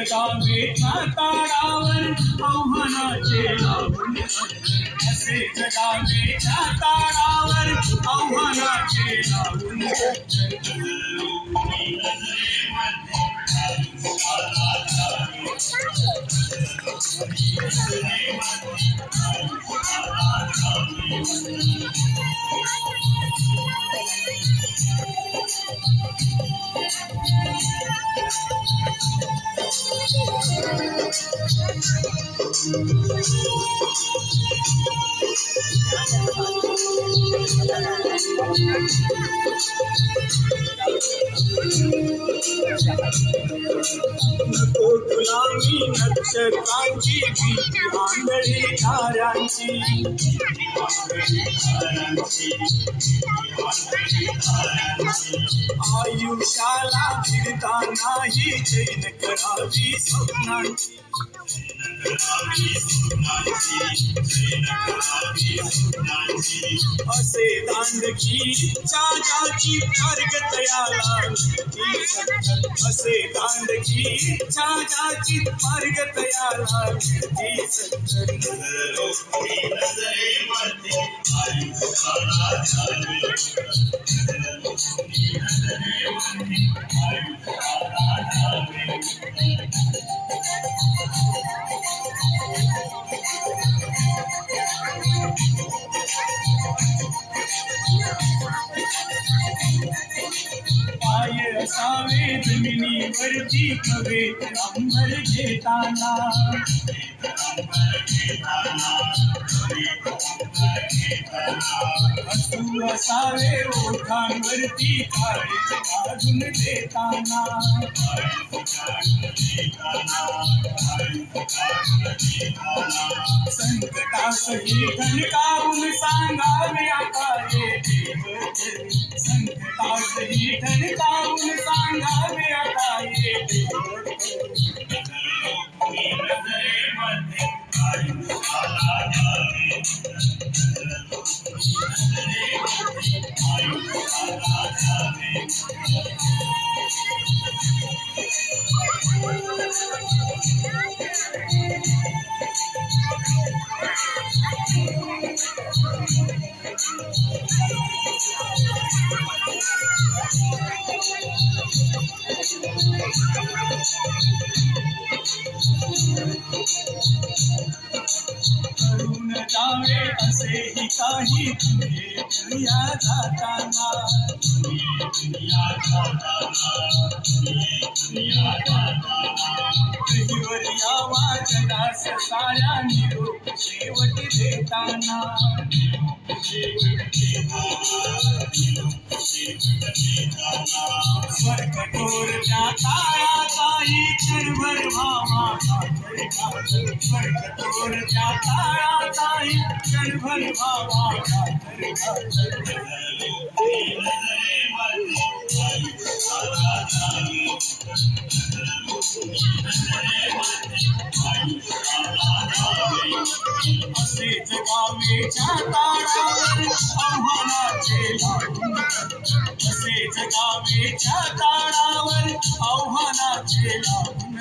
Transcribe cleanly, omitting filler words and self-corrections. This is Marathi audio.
जगावेच्या तारावर आव्हानाचे लावून असे जगावेच्या तारावर आव्हानाचे लावून नको गुलामी नक्षत्रांची भीती आंधळी ताऱ्यांची आयुष्याला फिरतानाही चैन करावी स्वप्नांची असे दांडकी चाजाची प्रगतयाला असे दांडकी चाजाची प्रगतयाला पाय असावे जमिनीवरती हवेत अंबर घेताना अश्रू असावे ओठांवरती काळीज काढून देताना संकटासही ठणकावून सांगावे आता हे देव संकटासही ठणकावून सांगावे आता हे देव करून जावे असेही काही दुनिया जाताना कहीवर यावा जगास साऱ्या निरोप शेवट देताना स्वर्गटोरच्या काळाचाही क्षणभर व्हावा स्वर्गटोरच्या काळाचाही क्षणभर व्हावा असे जगावेच्या तारावर आव्हानाचे लावून असे जगावेच्या तारावर आव्हानाचे लावून